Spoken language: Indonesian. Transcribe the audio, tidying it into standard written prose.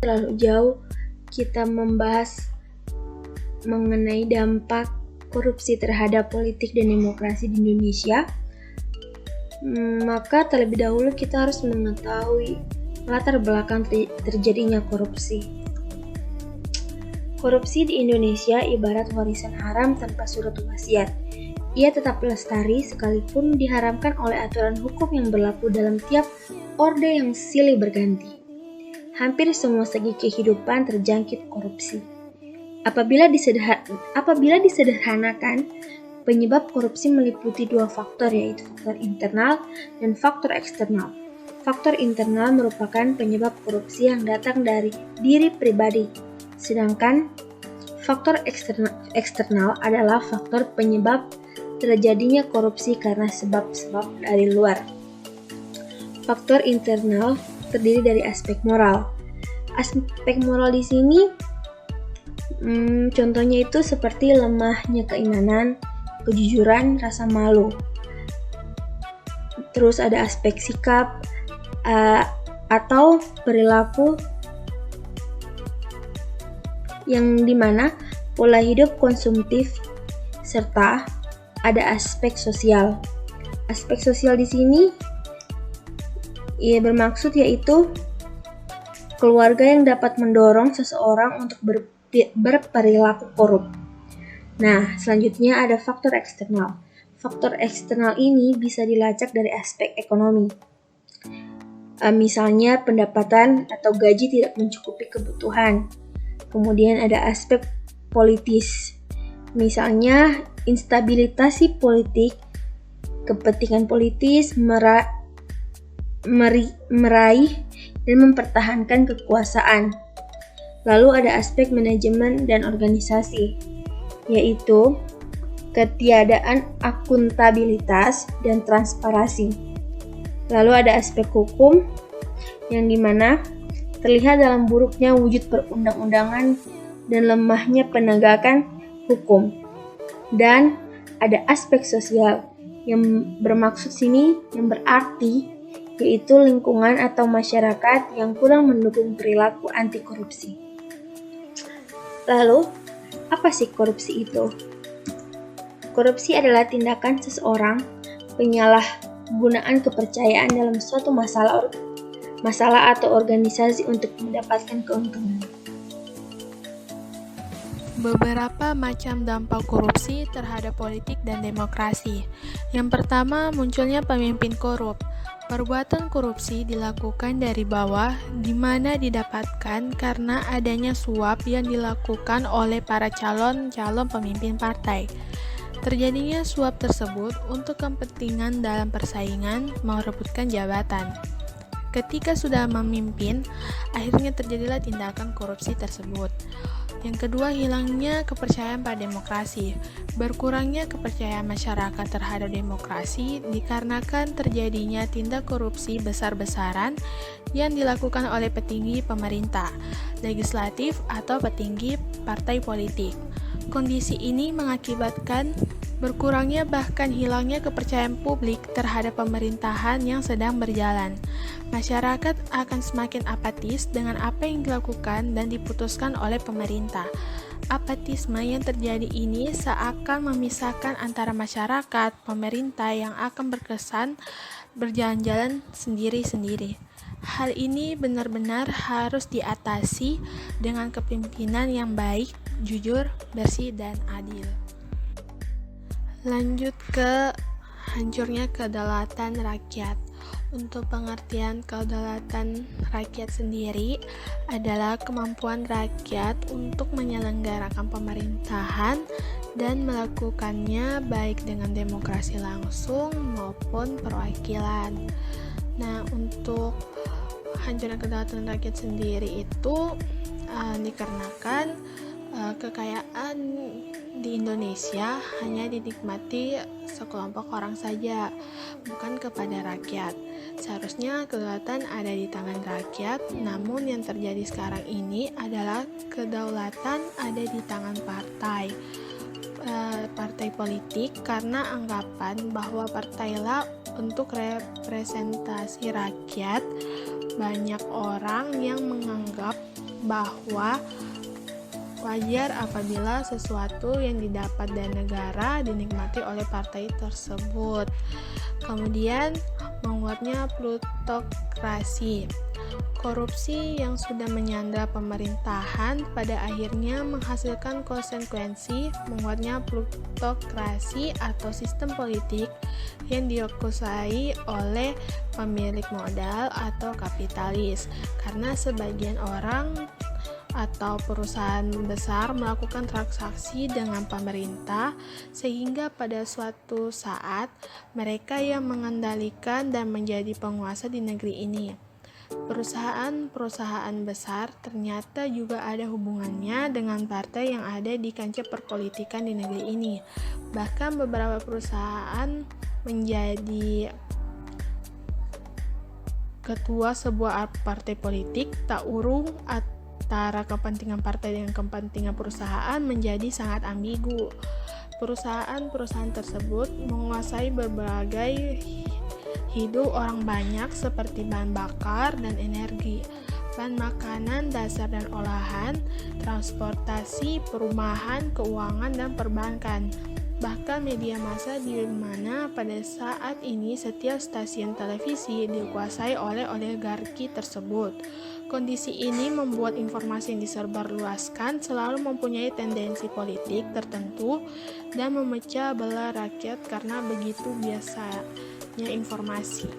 terlalu jauh kita membahas mengenai dampak korupsi terhadap politik dan demokrasi di Indonesia, maka terlebih dahulu kita harus mengetahui latar belakang terjadinya korupsi. Korupsi di Indonesia ibarat warisan haram tanpa surat wasiat. Ia tetap lestari sekalipun diharamkan oleh aturan hukum yang berlaku dalam tiap orde yang silih berganti. Hampir semua segi kehidupan terjangkit korupsi. Apabila disederhanakan, penyebab korupsi meliputi dua faktor, yaitu faktor internal dan faktor eksternal. Faktor internal merupakan penyebab korupsi yang datang dari diri pribadi, sedangkan faktor eksternal adalah faktor penyebab terjadinya korupsi karena sebab-sebab dari luar. Faktor internal terdiri dari aspek moral. Aspek moral di sini contohnya itu seperti lemahnya keimanan, kejujuran, rasa malu. Terus ada aspek sikap atau perilaku yang dimana pola hidup konsumtif, serta ada aspek sosial. Aspek sosial di sini bermaksud yaitu keluarga yang dapat mendorong seseorang untuk berperilaku korup. Nah, selanjutnya ada faktor eksternal. Faktor eksternal ini bisa dilacak dari aspek ekonomi. Misalnya pendapatan atau gaji tidak mencukupi kebutuhan. Kemudian ada aspek politis. Misalnya instabilitas politik, kepentingan politis meraih dan mempertahankan kekuasaan. Lalu ada aspek manajemen dan organisasi, yaitu ketiadaan akuntabilitas dan transparansi. Lalu ada aspek hukum, yang dimana terlihat dalam buruknya wujud perundang-undangan dan lemahnya penegakan hukum. Dan ada aspek sosial, yang bermaksud sini, yang berarti yaitu lingkungan atau masyarakat yang kurang mendukung perilaku anti korupsi. Lalu, apa sih korupsi itu? Korupsi adalah tindakan seseorang penyalahgunaan kepercayaan dalam suatu masalah atau organisasi untuk mendapatkan keuntungan. Beberapa macam dampak korupsi terhadap politik dan demokrasi. Yang pertama, munculnya pemimpin korup. Perbuatan korupsi dilakukan dari bawah, di mana didapatkan karena adanya suap yang dilakukan oleh para calon pemimpin partai. Terjadinya suap tersebut untuk kepentingan dalam persaingan merebutkan jabatan. Ketika sudah memimpin, akhirnya terjadilah tindakan korupsi tersebut. Yang kedua, hilangnya kepercayaan pada demokrasi. Berkurangnya kepercayaan masyarakat terhadap demokrasi dikarenakan terjadinya tindak korupsi besar-besaran yang dilakukan oleh petinggi pemerintah, legislatif, atau petinggi partai politik. Kondisi ini mengakibatkan berkurangnya bahkan hilangnya kepercayaan publik terhadap pemerintahan yang sedang berjalan. Masyarakat akan semakin apatis dengan apa yang dilakukan dan diputuskan oleh pemerintah. Apatisme yang terjadi ini seakan memisahkan antara masyarakat, pemerintah yang akan berkesan berjalan-jalan sendiri-sendiri. Hal ini benar-benar harus diatasi dengan kepemimpinan yang baik, jujur, bersih, dan adil. Lanjut ke hancurnya kedaulatan rakyat. Untuk pengertian kedaulatan rakyat sendiri adalah kemampuan rakyat untuk menyelenggarakan pemerintahan dan melakukannya baik dengan demokrasi langsung maupun perwakilan. Nah, untuk hancurnya kedaulatan rakyat sendiri itu dikarenakan kekayaan di Indonesia hanya dinikmati sekelompok orang saja, bukan kepada rakyat. Seharusnya kedaulatan ada di tangan rakyat, namun yang terjadi sekarang ini adalah kedaulatan ada di tangan partai politik, karena anggapan bahwa partailah untuk representasi rakyat. Banyak orang yang menganggap bahwa wajar apabila sesuatu yang didapat dari negara dinikmati oleh partai tersebut. Kemudian, menguatnya plutokrasi. Korupsi yang sudah menyandra pemerintahan pada akhirnya menghasilkan konsekuensi menguatnya plutokrasi atau sistem politik yang dikuasai oleh pemilik modal atau kapitalis, karena sebagian orang atau perusahaan besar melakukan transaksi dengan pemerintah sehingga pada suatu saat mereka yang mengendalikan dan menjadi penguasa di negeri ini. Perusahaan-perusahaan besar ternyata juga ada hubungannya dengan partai yang ada di kancah perpolitikan di negeri ini. Bahkan beberapa perusahaan menjadi ketua sebuah partai politik. Tak urung antara kepentingan partai dengan kepentingan perusahaan menjadi sangat ambigu. Perusahaan-perusahaan tersebut menguasai berbagai hidup orang banyak seperti bahan bakar dan energi, bahan makanan dasar dan olahan, transportasi, perumahan, keuangan, dan perbankan. Bahkan media massa di mana pada saat ini setiap stasiun televisi dikuasai oleh oligarki tersebut. Kondisi ini membuat informasi yang disebarluaskan selalu mempunyai tendensi politik tertentu dan memecah belah rakyat karena begitu biasanya informasi.